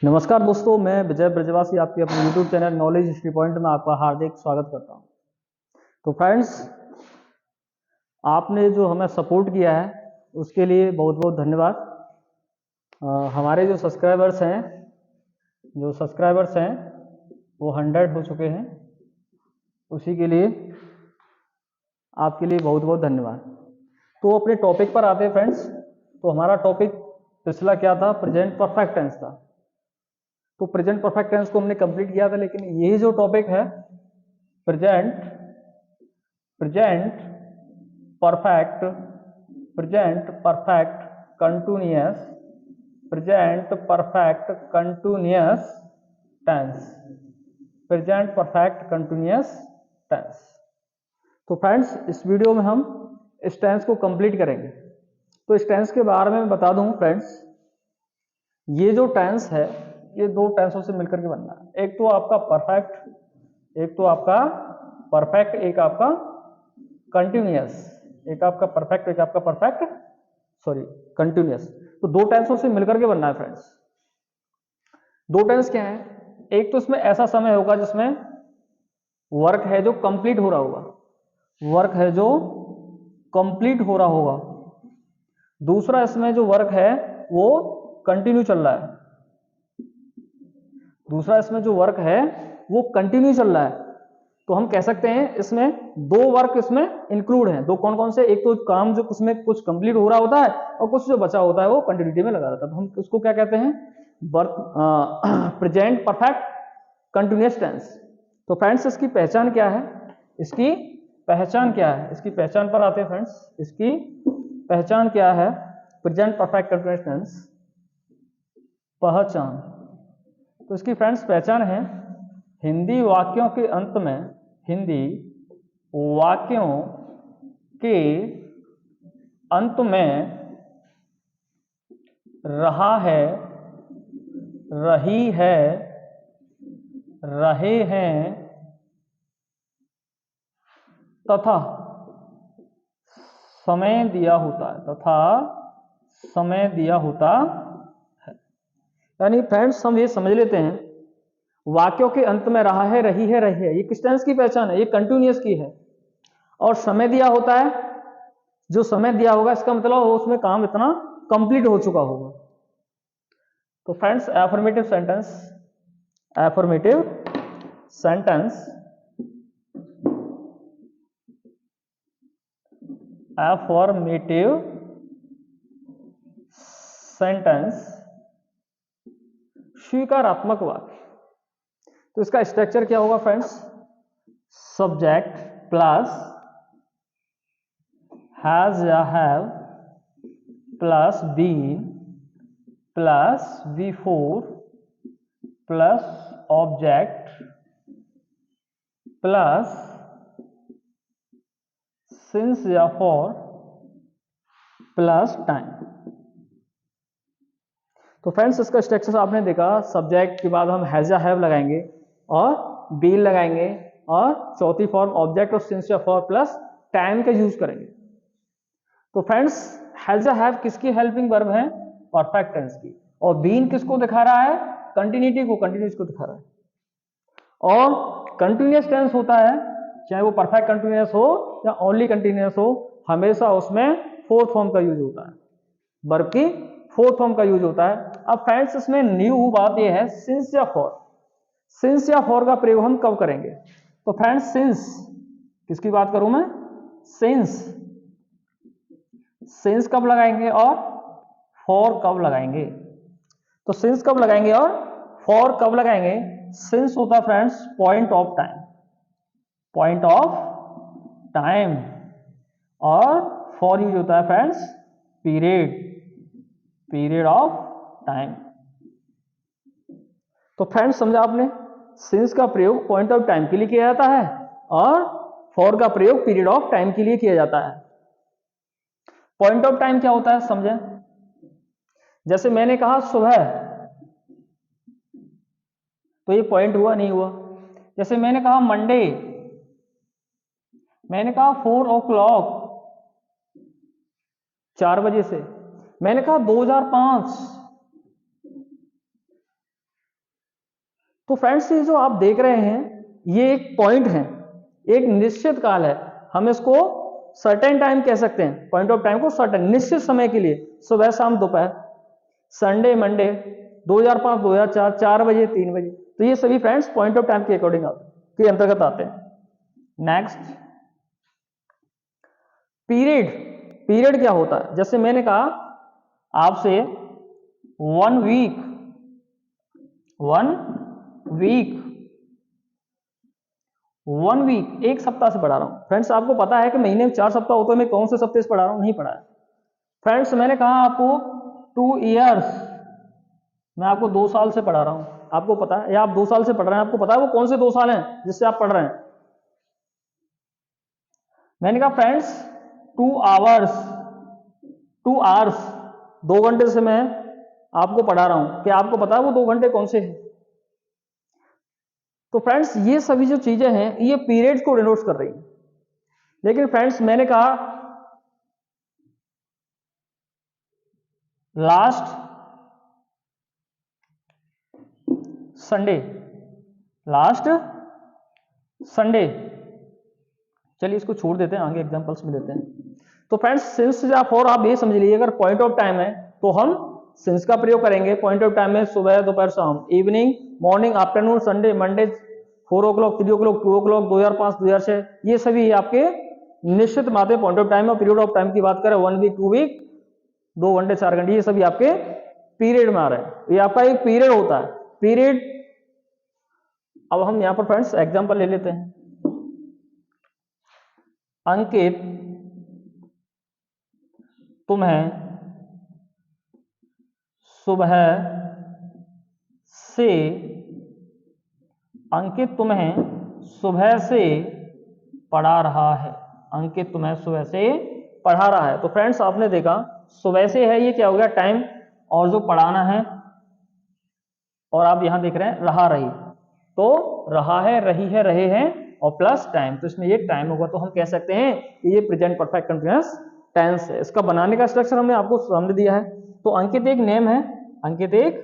नमस्कार दोस्तों, मैं विजय ब्रजवासी आपके अपने YouTube channel knowledge history point में आपका हार्दिक स्वागत करता हूं। तो फ्रेंड्स, आपने जो हमें सपोर्ट किया है उसके लिए बहुत बहुत धन्यवाद। हमारे जो सब्सक्राइबर्स हैं वो 100 हो चुके हैं। उसी के लिए आपके लिए बहुत बहुत धन्यवाद। तो अपने टॉपिक पर आते हैं फ्रेंड्स। तो हमारा टॉपिक पिछला क्या था? प्रेजेंट परफेक्ट टेंस था। तो प्रेजेंट परफेक्ट टेंस को हमने कंप्लीट किया था, लेकिन यही जो टॉपिक है present present perfect continuous present perfect continuous tense present perfect continuous tense. तो फ्रेंड्स, इस वीडियो में हम इस टेंस को कंप्लीट करेंगे। तो इस टेंस के बारे में बता दूं फ्रेंड्स, ये जो टेंस है ये दो टेंसों से मिलकर के बनना है। एक तो आपका परफेक्ट, एक आपका कंटिन्यूअस, कंटिन्यूअस। तो दो टेंसों से मिलकर के बनना है फ्रेंड्स। दो टेंस क्या है? एक तो इसमें ऐसा समय होगा जिसमें वर्क है जो कंप्लीट हो रहा होगा, दूसरा इसमें जो वर्क है वो कंटिन्यू चल रहा है, तो हम कह सकते हैं इसमें दो वर्क इसमें इंक्लूड हैं। दो कौन कौन से? एक तो काम जो उसमें कुछ कंप्लीट हो रहा होता है और कुछ जो बचा होता है वो कंटिन्यूटी में लगा रहता है। तो हम उसको क्या कहते हैं? Work present perfect continuous tense. तो फ्रेंड्स, इसकी पहचान क्या है? इसकी पहचान पर आते हैं फ्रेंड्स। इसकी पहचान क्या है? प्रेजेंट परफेक्ट कंटिन्यूअस टेंस पहचान। तो इसकी फ्रेंड्स पहचान है, हिंदी वाक्यों के अंत में रहा है, रही है, रहे हैं तथा समय दिया होता है। यानी फ्रेंड्स, हम ये समझ लेते हैं, वाक्यों के अंत में रहा है, रही है, रहे है, ये किस टेंस की पहचान है? ये कंटिन्यूअस की है। और समय दिया होता है, जो समय दिया होगा इसका मतलब उसमें काम इतना कंप्लीट हो चुका होगा। तो फ्रेंड्स, एफर्मेटिव सेंटेंस स्वीकारात्मक वाक्य। तो इसका स्ट्रक्चर क्या होगा फ्रेंड्स? सब्जेक्ट प्लस हैज या have plus been plus before plus object plus since या फॉर प्लस टाइम। तो फ्रेंड्स, इसका स्ट्रक्चर आपने देखा। सब्जेक्ट के बाद हम हैज या हैव लगाएंगे और बीन लगाएंगे और चौथी फॉर्म ऑब्जेक्ट और सिंस या फॉर प्लस टाइम का यूज करेंगे। तो फ्रेंड्स, हैज या हैव किसकी हेल्पिंग वर्ब है? परफेक्ट टेंस की। और बीन किसको दिखा रहा है? कंटिन्यूटी को, कंटिन्यूस को दिखा रहा है। और कंटिन्यूअस टेंस होता है, चाहे वो परफेक्ट कंटिन्यूअस हो या ओनली कंटिन्यूअस हो, हमेशा उसमें फोर्थ फॉर्म का यूज होता है, वर्ब की फोर्थ फॉर्म का यूज होता है। अब फ्रेंड्स, इसमें न्यू बात यह है, सिंस या फॉर का प्रयोग हम कब करेंगे? तो फ्रेंड्स, सिंस किसकी बात करूं मैं? सिंस कब लगाएंगे और फॉर कब लगाएंगे? तो सिंस कब लगाएंगे और फॉर कब लगाएंगे? सिंस होता है फ्रेंड्स पॉइंट ऑफ टाइम और फॉर यूज होता है फ्रेंड्स पीरियड ऑफ टाइम। तो फ्रेंड्स, समझा आपने? सिंस का प्रयोग पॉइंट ऑफ टाइम के लिए किया जाता है और फॉर का प्रयोग पीरियड ऑफ टाइम के लिए किया जाता है। पॉइंट ऑफ टाइम क्या होता है समझे? जैसे मैंने कहा सुबह, तो ये पॉइंट हुआ नहीं हुआ। जैसे मैंने कहा मंडे, मैंने कहा 4 o'clock 4 बजे से, मैंने कहा 2005, तो फ्रेंड्स ये जो आप देख रहे हैं ये एक पॉइंट है, एक निश्चित काल है, हम इसको सर्टेन टाइम कह सकते हैं, पॉइंट ऑफ टाइम को सर्टेन निश्चित समय के लिए, सुबह शाम दोपहर, संडे मंडे, 2005 2004 4 बजे 3 बजे, तो ये सभी फ्रेंड्स पॉइंट ऑफ टाइम के अकॉर्डिंग के अंतर्गत आते हैं। Next, period. पीरियड क्या होता है? जैसे मैंने कहा आपसे 1 वीक, 1 वीक एक सप्ताह से पढ़ा रहा हूं। फ्रेंड्स आपको पता है कि महीने में 4 सप्ताह होते हैं, मैं कौन से सप्ताह से पढ़ा रहा हूं? नहीं पढ़ा है। फ्रेंड्स मैंने कहा आपको 2 ईयर्स, मैं आपको 2 साल से पढ़ा रहा हूं, आपको पता है, या आप 2 साल से पढ़ रहे हैं, आपको पता है वो कौन से 2 साल हैं जिससे आप पढ़ रहे हैं? मैंने कहा फ्रेंड्स 2 आवर्स, 2 आवर्स, 2 घंटे से मैं आपको पढ़ा रहा हूं, क्या आपको पता है वो 2 घंटे कौन से हैं? तो फ्रेंड्स ये सभी जो चीजें हैं ये पीरियड्स को डिनोट कर रही हैं। लेकिन फ्रेंड्स मैंने कहा लास्ट संडे, लास्ट संडे, चलिए इसको छोड़ देते हैं, आगे एग्जांपल्स में देते हैं। तो फ्रेंड्स सिंस या फॉर आप ये समझ लीजिए, अगर पॉइंट ऑफ टाइम है तो हम सिंस का प्रयोग करेंगे। पॉइंट ऑफ टाइम में सुबह दोपहर शाम, evening morning afternoon Sunday Monday 4 o'clock 3 o'clock 2 o'clock 2005 2006, ये सभी आपके निश्चित मात्रा पॉइंट ऑफ टाइम और पीरियड ऑफ टाइम की बात करें 1 वीक 2 वीक 2 घंटे 4 घंटे, ये सभी आपके पीरियड में आ रहे हैं। ये आपका एक पीरियड होता है, पीरियड। अब हम यहां पर फ्रेंड्स एग्जांपल ले लेते हैं। अंकित तुम्हें सुबह से, अंकित तुम्हें सुबह से पढ़ा रहा है, अंकित तुम्हें सुबह से पढ़ा रहा है। तो फ्रेंड्स आपने देखा सुबह से है, ये क्या हो गया? टाइम, और जो पढ़ाना है, और आप यहां देख रहे हैं रहा रही, तो रहा है, रही है, रहे हैं और प्लस टाइम, तो इसमें ये टाइम होगा, तो हम कह सकते हैं कि ये प्रेजेंट परफेक्ट कंटीन्यूअस टेंस है। इसका बनाने का स्ट्रक्चर हमने आपको सामने दिया है। तो अंकित एक नेम है, अंकित एक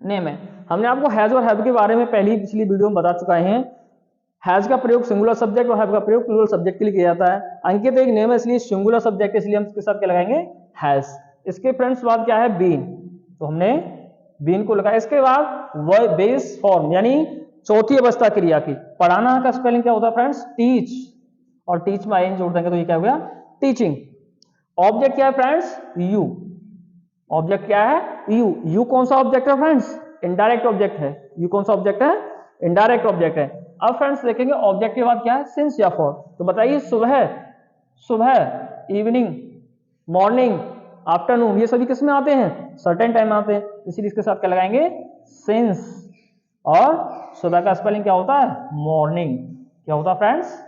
नेम है। हमने आपको हैज और हैव के बारे में पहली पिछली वीडियो में बता चुका है। हैज का प्रयोग सिंगुलर सब्जेक्ट और हैव का प्रयोग प्लूरल सब्जेक्ट के लिए किया जाता है। अंकित एक नेम है इसलिए सिंगुलर सब्जेक्ट, इसलिए हम इसके साथ क्या लगाएंगे? हैज। इसके फ्रेंड्स बाद क्या है? बीन, तो हमने बीन को लगाया। इसके बाद बेस फॉर्म यानी चौथी अवस्था क्रिया की, पढ़ाना का स्पेलिंग क्या होता है फ्रेंड्स? टीच, और टीच में आईएन जोड़ देंगे तो ये क्या हो गया? टीचिंग। ऑब्जेक्ट क्या है फ्रेंड्स? यू। ऑब्जेक्ट क्या है? यू। यू कौन सा ऑब्जेक्ट है फ्रेंड्स? इनडायरेक्ट ऑब्जेक्ट है। यू कौन सा ऑब्जेक्ट है? इनडायरेक्ट ऑब्जेक्ट है। अब फ्रेंड्स देखेंगे ऑब्जेक्ट के बाद क्या है? सिंस या फॉर। तो बताइए सुबह, सुबह, इवनिंग, मॉर्निंग, आफ्टरनून, ये सभी किस में आते हैं? सर्टेन टाइम आते हैं, इसीलिए इसके साथ क्या लगाएंगे? सिंस। और सुबह का स्पेलिंग क्या होता है? मॉर्निंग। क्या होता है फ्रेंड्स?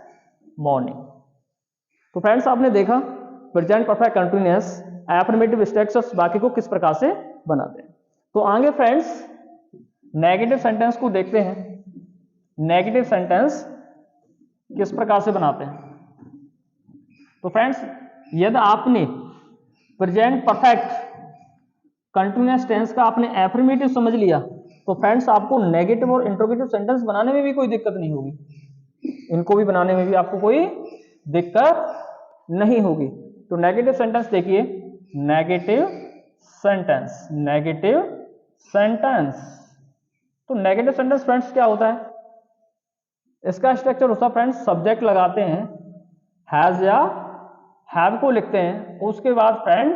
मॉर्निंग। तो फ्रेंड्स आपने देखा present perfect continuous affirmative structures बाकी को किस प्रकार से बनाते हैं। तो आगे फ्रेंड्स नेगेटिव सेंटेंस को देखते हैं। नेगेटिव सेंटेंस किस प्रकार से बनाते हैं? तो फ्रेंड्स यदि आपने प्रेजेंट परफेक्ट कंटीन्यूअस टेंस का आपने एफर्मेटिव समझ लिया तो फ्रेंड्स आपको नेगेटिव और इंट्रोगेटिव सेंटेंस बनाने में भी कोई दिक्कत नहीं होगी, इनको भी बनाने में भी आपको कोई दिक्कत नहीं होगी। तो नेगेटिव सेंटेंस देखिए, नेगेटिव सेंटेंस, नेगेटिव सेंटेंस। तो नेगेटिव सेंटेंस फ्रेंड्स क्या होता है? इसका स्ट्रक्चर होता है फ्रेंड्स, सब्जेक्ट लगाते हैं, हैज या हैव को लिखते हैं, उसके बाद फ्रेंड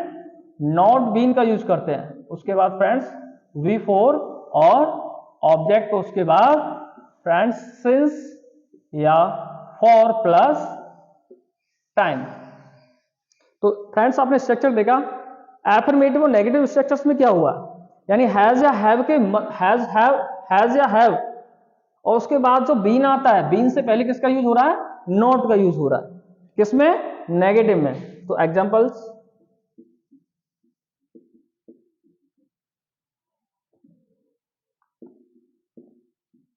नॉट बीन का यूज करते हैं, उसके बाद फ्रेंड्स वी फोर और ऑब्जेक्ट, उसके बाद फ्रेंड्स सिंस या फॉर प्लस टाइम। तो फ्रेंड्स आपने स्ट्रक्चर देखा, एफर्मेटिव और नेगेटिव स्ट्रक्चर्स में क्या हुआ, यानी हैज या हैव के हैज या हैव, और उसके बाद जो बीन आता है, बीन से पहले किसका यूज हो रहा है? नॉट का यूज हो रहा है, किसमें? नेगेटिव में। तो एग्जांपल्स,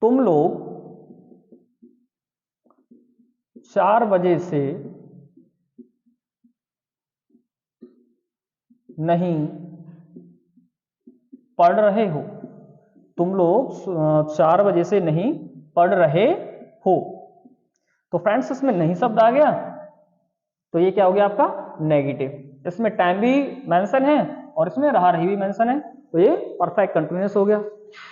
तुम लोग 4 बजे से नहीं पढ़ रहे हो, तुम लोग 4 बजे से नहीं पढ़ रहे हो। तो फ्रेंड्स इसमें नहीं शब्द आ गया तो ये क्या हो गया आपका नेगेटिव। इसमें टाइम भी मेंशन है और इसमें रहा रही भी मेंशन है, तो ये परफेक्ट कंटिन्यूअस हो गया।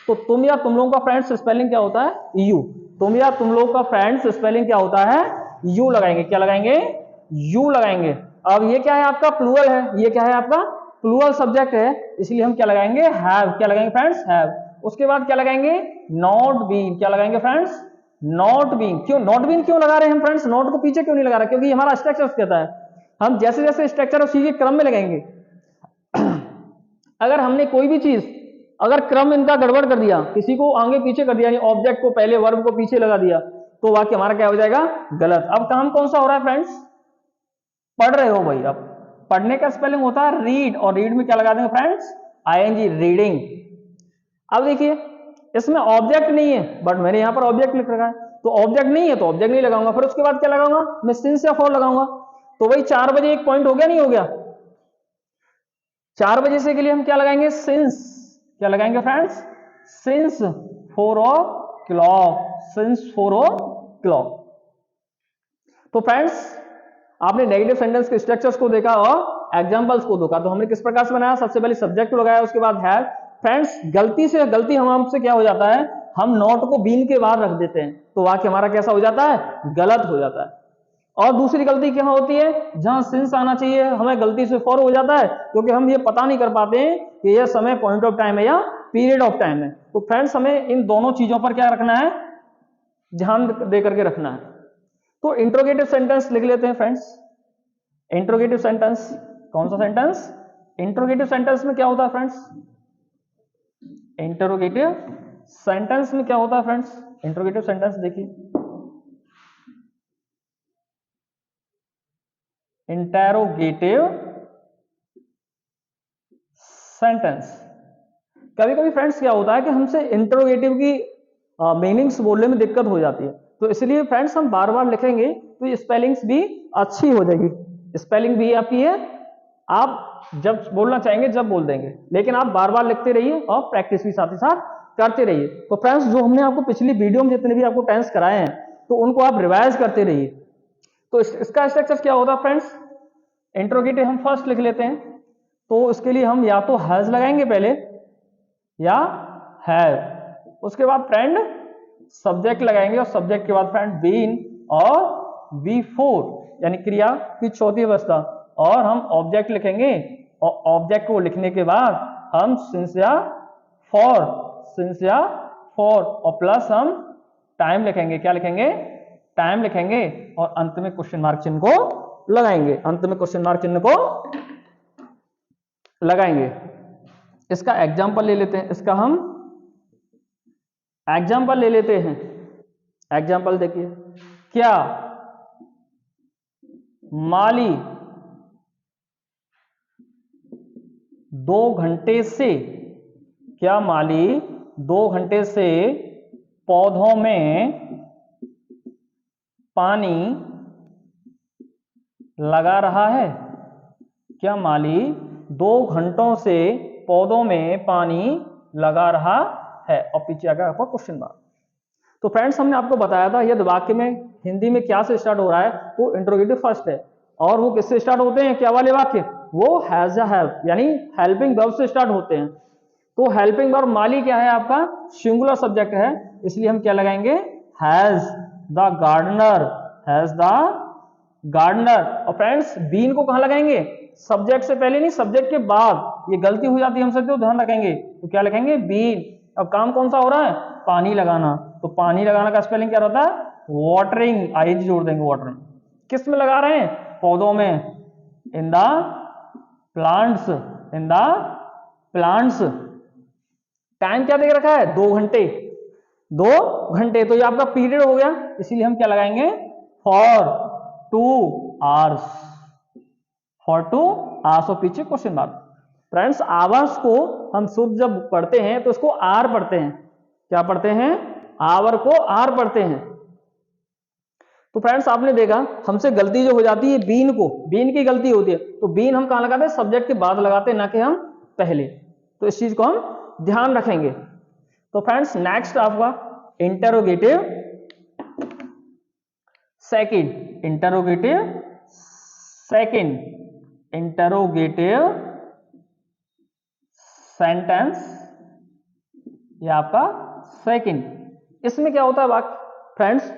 तो तुम या तुम लोगों का फ्रेंड्स स्पेलिंग क्या होता है यू। तुम या तुम लोगों का फ्रेंड्स स्पेलिंग क्या होता है यू लगाएंगे। क्या लगाएंगे यू लगाएंगे। अब ये क्या है आपका प्लूरल है, ये क्या है आपका प्लूरल सब्जेक्ट है, इसलिए हम क्या लगाएंगे हैव। क्या लगाएंगे फ्रेंड्स हैव। उसके बाद क्या लगाएंगे नॉट बीन। क्या लगाएंगे फ्रेंड्स नॉट बीन। क्यों नॉट बीन क्यों लगा रहे हैं हम फ्रेंड्स, नॉट को पीछे क्यों नहीं लगा रहे, क्योंकि हमारा स्ट्रक्चर कहता है हम जैसे जैसे स्ट्रक्चर उसी के क्रम में लगाएंगे। अगर हमने कोई भी चीज अगर क्रम इनका गड़बड़ कर दिया, किसी को आगे पीछे कर दिया, ऑब्जेक्ट को पहले वर्ब को पीछे लगा दिया, तो वाक्य हमारा क्या हो जाएगा गलत। अब काम कौन सा हो रहा है फ्रेंड्स पढ़ रहे हो भाई। अब पढ़ने का स्पेलिंग होता है रीड और रीड में क्या लगा देंगे फ्रेंड्स आईएनजी रीडिंग। अब देखिए इसमें ऑब्जेक्ट नहीं है बट मैंने यहां पर ऑब्जेक्ट लिख रखा है, तो ऑब्जेक्ट नहीं है तो ऑब्जेक्ट नहीं लगाऊंगा। फिर उसके बाद क्या लगाऊंगा मैं सिंस या फॉर लगाऊंगा। तो वही 4 बजे एक पॉइंट हो गया नहीं हो गया। 4 बजे से के लिए हम क्या लगाएंगे सिंस। क्या लगाएंगे friends since 4 o'clock। Since 4 o'clock। तो फ्रेंड्स आपने नेगेटिव सेंटेंस के स्ट्रक्चर्स को देखा और एग्जांपल्स को देखा। तो हमने किस प्रकार से बनाया, सबसे पहले सब्जेक्ट को लगाया, उसके बाद हैव। फ्रेंड्स गलती हमसे क्या हो जाता है हम नॉट को बीन के बाद रख देते हैं, तो वाक्य हमारा कैसा हो जाता है गलत हो जाता है। और दूसरी गलती क्या होती है जहां सिंस आना चाहिए हमें गलती से फॉर हो जाता है, क्योंकि हम ये पता नहीं कर पाते हैं कि यह समय पॉइंट ऑफ टाइम है या पीरियड ऑफ टाइम है। तो फ्रेंड्स हमें इन दोनों चीजों पर क्या रखना है ध्यान दे करके रखना है। तो इंट्रोगेटिव सेंटेंस लिख लेते हैं फ्रेंड्स। इंट्रोगेटिव सेंटेंस कौन सा सेंटेंस इंट्रोगेटिव सेंटेंस में क्या होता है फ्रेंड्स इंट्रोगेटिव सेंटेंस में क्या होता है फ्रेंड्स इंट्रोगेटिव सेंटेंस देखिए इंटेरोगेटिव सेंटेंस। कभी कभी फ्रेंड्स क्या होता है कि हमसे इंट्रोगेटिव की मीनिंग्स बोलने में दिक्कत हो जाती है, तो इसलिए फ्रेंड्स हम बार बार लिखेंगे तो ये स्पेलिंग्स भी अच्छी हो जाएगी। स्पेलिंग भी आपकी है, आप जब बोलना चाहेंगे जब बोल देंगे, लेकिन आप बार बार लिखते रहिए और प्रैक्टिस भी साथ ही साथ करते रहिए। तो फ्रेंड्स जो हमने आपको पिछली वीडियो में जितने भी आपको टेंस कराए हैं तो उनको आप रिवाइज करते रहिए। तो इसका स्ट्रक्चर क्या होता है फ्रेंड्स इंट्रोगेटिव हम फर्स्ट लिख लेते हैं, तो इसके लिए हम या तो हैज लगाएंगे पहले या हैव। उसके बाद फ्रेंड सब्जेक्ट लगाएंगे और सब्जेक्ट के बाद फ्रेंड बीन और बी फोर यानी क्रिया की चौथी अवस्था, और हम ऑब्जेक्ट लिखेंगे और ऑब्जेक्ट को लिखने के बाद हम सिंस या फॉर और प्लस हम टाइम लिखेंगे। क्या लिखेंगे टाइम लिखेंगे और अंत में क्वेश्चन मार्क चिन्ह को लगाएंगे। अंत में क्वेश्चन मार्क चिन्ह को लगाएंगे। इसका एग्जाम्पल ले लेते हैं, इसका हम एग्जाम्पल ले लेते हैं। एग्जाम्पल देखिए क्या माली 2 घंटे से क्या माली 2 घंटे से पौधों में पानी लगा रहा है। क्या माली 2 घंटों से पौधों में पानी लगा रहा है, और पीछे आ गया आपका क्वेश्चन मार्क। तो फ्रेंड्स हमने आपको बताया था यदि वाक्य में हिंदी में क्या से स्टार्ट हो रहा है तो इंट्रोगेटिव फर्स्ट है, और वो किससे स्टार्ट होते हैं क्या वाले वाक्य वो हैज या हैव यानी हेल्पिंग वर्ब से स्टार्ट होते हैं। तो हेल्पिंग वर्ब माली क्या है आपका सिंगुलर सब्जेक्ट है, इसलिए हम क्या लगाएंगे has the gardener. Has the gardener. और फ्रेंड्स बीन को कहां लगाएंगे सब्जेक्ट से पहले नहीं सब्जेक्ट के बाद। ये गलती हो जाती है हमसे तो ध्यान रखेंगे। तो क्या लिखेंगे बीन। अब काम कौन सा हो रहा है पानी लगाना, तो पानी लगाना का स्पेलिंग क्या रहता है वाटरिंग। आईएनजी जोड़ देंगे वाटरिंग। किस में लगा रहे हैं पौधों में in the plants. In the plants. Time क्या दे रखा है 2 घंटे। 2 घंटे तो ये आपका पीरियड हो गया, इसीलिए हम क्या लगाएंगे फॉर 2 hours। फॉर 2 hours और पीछे क्वेश्चन मार्क। फ्रेंड्स आवर्स को हम शुद्ध जब पढ़ते हैं तो इसको आर पढ़ते हैं। क्या पढ़ते हैं आवर को आर पढ़ते हैं। तो फ्रेंड्स आपने देखा हमसे गलती जो हो जाती है बीन को, बीन की गलती होती है, तो बीन हम कहां लगाते हैं सब्जेक्ट के बाद लगाते हैं ना कि हम पहले। तो इस चीज को हम ध्यान रखेंगे। तो फ्रेंड्स नेक्स्ट आपका इंटरोगेटिव सेकंड, इंटरोगेटिव सेंटेंस, ये आपका सेकंड। इसमें क्या होता है वाक्य फ्रेंड्स,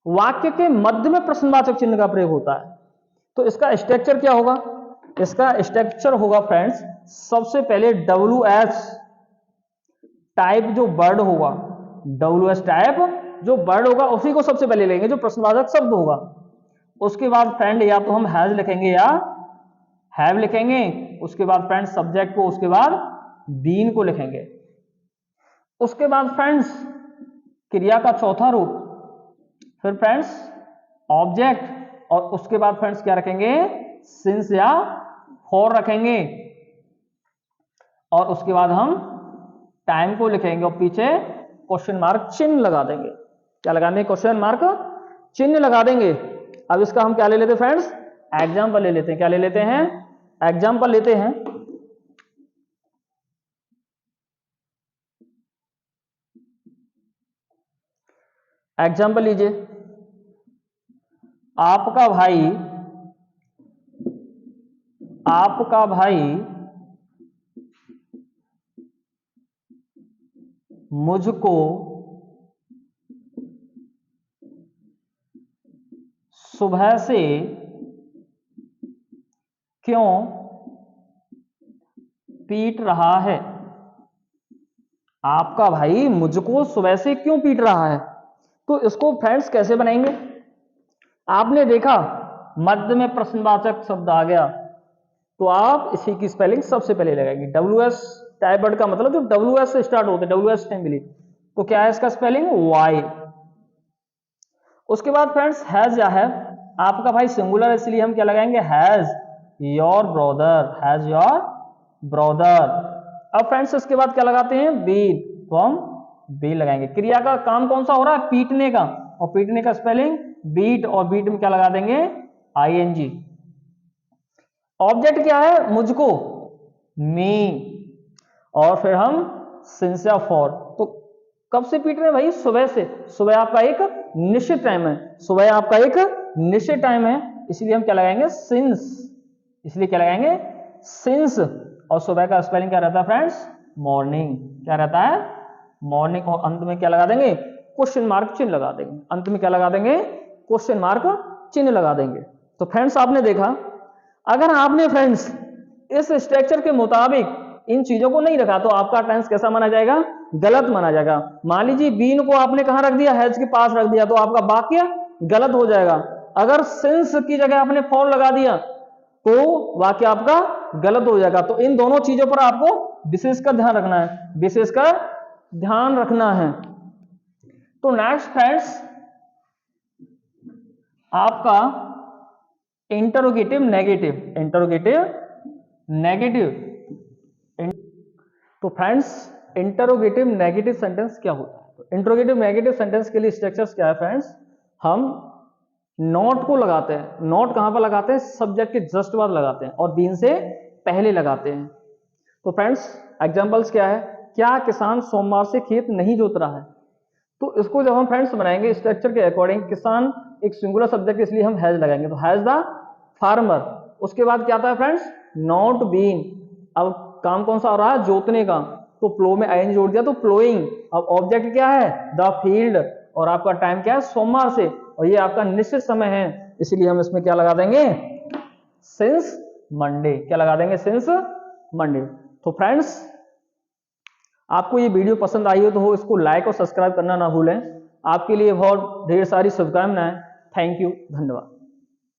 वाक्य के मध्य में प्रश्नवाचक चिन्ह का प्रयोग होता है। तो इसका स्ट्रक्चर क्या होगा, इसका स्ट्रक्चर होगा फ्रेंड्स, सबसे पहले WH टाइप जो वर्ड होगा, WH टाइप जो वर्ड होगा उसी को सबसे पहले लेंगे, जो प्रश्नवाचक शब्द होगा। उसके बाद फ्रेंड या तो हम हैज लिखेंगे या हैव लिखेंगे। उसके बाद फ्रेंड सब्जेक्ट को, उसके बाद बीन को लिखेंगे। उसके बाद फ्रेंड्स क्रिया का चौथा रूप, फिर फ्रेंड्स ऑब्जेक्ट, और उसके बाद फ्रेंड्स क्या रखेंगे, सिंस या फॉर रखेंगे। और उसके बाद हम टाइम को लिखेंगे और पीछे क्वेश्चन मार्क चिन्ह लगा देंगे। क्या लगा देंगे, क्वेश्चन मार्क चिन्ह लगा देंगे। अब इसका हम क्या ले लेते हैं फ्रेंड्स, एग्जाम्पल ले लेते हैं। क्या ले लेते हैं, एग्जाम्पल लेते हैं। एग्जाम्पल लीजिए, आपका भाई मुझको सुबह से क्यों पीट रहा है। आपका भाई मुझको सुबह से क्यों पीट रहा है। तो इसको फ्रेंड्स कैसे बनाएंगे, आपने देखा मध्य में प्रश्नवाचक शब्द आ गया तो आप इसी की स्पेलिंग सबसे पहले लगाएंगे। WS टाइप वर्ड का मतलब जो WS से स्टार्ट होते हैं, WS फैमिली, तो क्या है इसका स्पेलिंग वाई। उसके बाद फ्रेंड्स हैज या हैव, आपका भाई सिंगुलर इसलिए हम क्या लगाएंगे, has your brother, has your brother. अब फ्रेंड्स इसके बाद क्या लगाते हैं, बीट, तो हम बी लगाएंगे। क्रिया का काम कौन सा हो रहा है, पीटने का, और पीटने का स्पेलिंग बीट, और बीट में क्या लगा देंगे, ING। ऑब्जेक्ट क्या है, मुझको, मी, और फिर हम सिंस या फॉर। तो कब से पीट रहे हैं भाई, सुबह से। सुबह आपका एक निश्चित टाइम है, सुबह आपका एक निश्चित टाइम है, इसलिए हम क्या लगाएंगे, सिंस, इसलिए क्या लगाएंगे, सिंस। और सुबह का स्पेलिंग क्या रहता है फ्रेंड्स, मॉर्निंग, क्या रहता है, मॉर्निंग। और अंत में क्या लगा देंगे, क्वेश्चन मार्क चिन्ह लगा देंगे। अंत में क्या लगा देंगे, क्वेश्चन मार्क चिन्ह लगा देंगे। तो फ्रेंड्स आपने देखा, अगर आपने फ्रेंड्स इस स्ट्रक्चर के मुताबिक इन चीजों को नहीं रखा तो आपका टेंस कैसा माना जाएगा, गलत माना जाएगा। मान लीजिए बीन को आपने कहां रख दिया, हैज के पास रख दिया, तो आपका वाक्य गलत हो जाएगा। अगर सिंस की जगह आपने फॉर लगा दिया तो वाक्य आपका गलत हो जाएगा। तो इन दोनों चीजों पर आपको विशेष का ध्यान रखना है, विशेष का ध्यान रखना है। तो नेक्स्ट फ्रेंड्स आपका इंटरोगेटिव नेगेटिव, तो फ्रेंड्स इंटरोगेटिव नेगेटिव सेंटेंस क्या होता है। तो इंटरोगेटिव नेगेटिव सेंटेंस के लिए स्ट्रक्चर्स क्या है फ्रेंड्स, हम नॉट को लगाते हैं। नॉट कहां पर लगाते हैं, सब्जेक्ट के जस्ट बाद लगाते हैं और बीन से पहले लगाते हैं। तो फ्रेंड्स एग्जांपल्स क्या है, क्या किसान सोमवार से खेत नहीं जोत रहा है। तो इसको जब हम फ्रेंड्स बनाएंगे स्ट्रक्चर के अकॉर्डिंग, किसान एक सिंगुलर सब्जेक्ट इसलिए हम हैज लगाएंगे, तो हैज द फार्मर। उसके बाद क्या आता है फ्रेंड्स, नॉट बीन। अब काम कौन सा हो रहा है, जोतने का, तो प्लो में ING जोड़ दिया तो प्लोइंग। अब ऑब्जेक्ट क्या है, द फील्ड, और आपका टाइम क्या है, सोमवार से, और ये आपका निश्चित समय है, इसलिए हम इसमें क्या लगा देंगे, सिंस मंडे। क्या लगा देंगे, सिंस मंडे। तो फ्रेंड्स आपको ये वीडियो पसंद आई हो तो इसको लाइक और सब्सक्राइब करना ना भूलें। आपके लिए बहुत ढेर सारी शुभकामनाएं। थैंक यू, धन्यवाद।